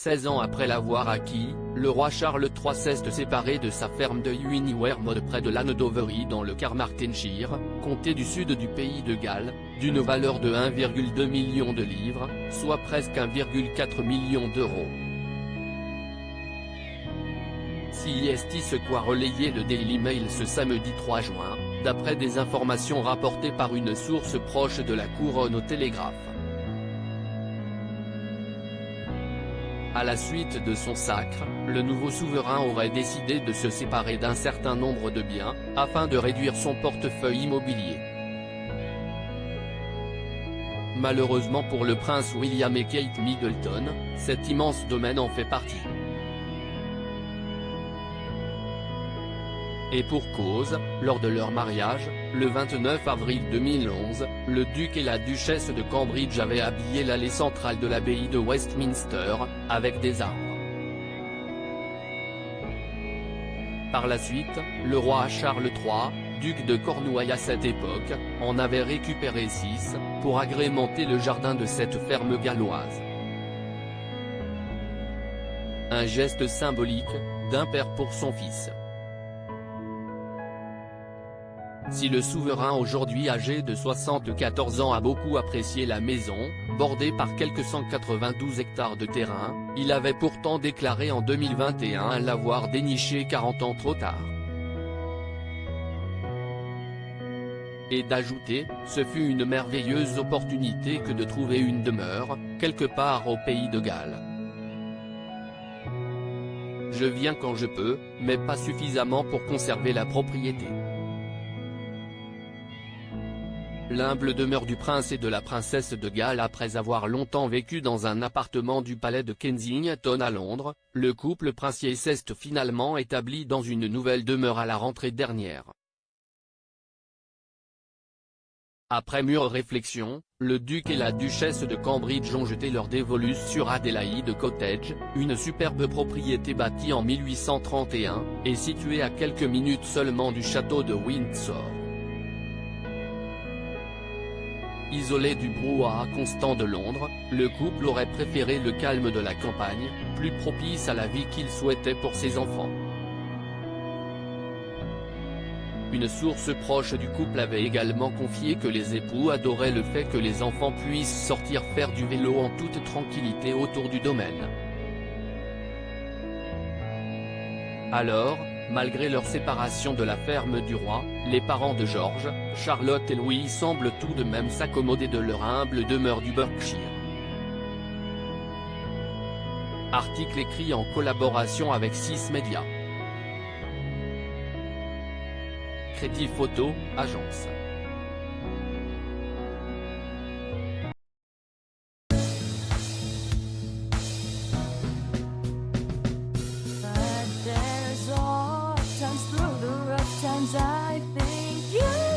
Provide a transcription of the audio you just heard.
16 ans après l'avoir acquis, le roi Charles III s'est séparé de sa ferme de Winiwermode près de Llandovery dans le Carmarthenshire, comté du sud du pays de Galles, d'une valeur de 1,2 million de livres, soit presque 1,4 million d'euros. C'est ce qu'a relayé le Daily Mail ce samedi 3 juin, d'après des informations rapportées par une source proche de la couronne au Télégraphe. À la suite de son sacre, le nouveau souverain aurait décidé de se séparer d'un certain nombre de biens, afin de réduire son portefeuille immobilier. Malheureusement pour le prince William et Kate Middleton, cet immense domaine en fait partie. Et pour cause, lors de leur mariage, le 29 avril 2011, le duc et la duchesse de Cambridge avaient habillé l'allée centrale de l'abbaye de Westminster, avec des arbres. Par la suite, le roi Charles III, duc de Cornouailles à cette époque, en avait récupéré 6, pour agrémenter le jardin de cette ferme galloise. Un geste symbolique, d'un père pour son fils. Si le souverain aujourd'hui âgé de 74 ans a beaucoup apprécié la maison, bordée par quelques 192 hectares de terrain, il avait pourtant déclaré en 2021 l'avoir déniché 40 ans trop tard. Et d'ajouter, ce fut une merveilleuse opportunité que de trouver une demeure, quelque part au pays de Galles. Je viens quand je peux, mais pas suffisamment pour conserver la propriété. L'humble demeure du prince et de la princesse de Galles. Après avoir longtemps vécu dans un appartement du palais de Kensington à Londres, le couple princier s'est finalement établi dans une nouvelle demeure à la rentrée dernière. Après mûre réflexion, le duc et la duchesse de Cambridge ont jeté leur dévolu sur Adelaide Cottage, une superbe propriété bâtie en 1831, et située à quelques minutes seulement du château de Windsor. Isolé du brouhaha constant de Londres, le couple aurait préféré le calme de la campagne, plus propice à la vie qu'il souhaitait pour ses enfants. Une source proche du couple avait également confié que les époux adoraient le fait que les enfants puissent sortir faire du vélo en toute tranquillité autour du domaine. Alors, malgré leur séparation de la ferme du roi, les parents de George, Charlotte et Louis semblent tout de même s'accommoder de leur humble demeure du Berkshire. Article écrit en collaboration avec 6 médias. Crédit Photo, agence. Times through the rough times I think you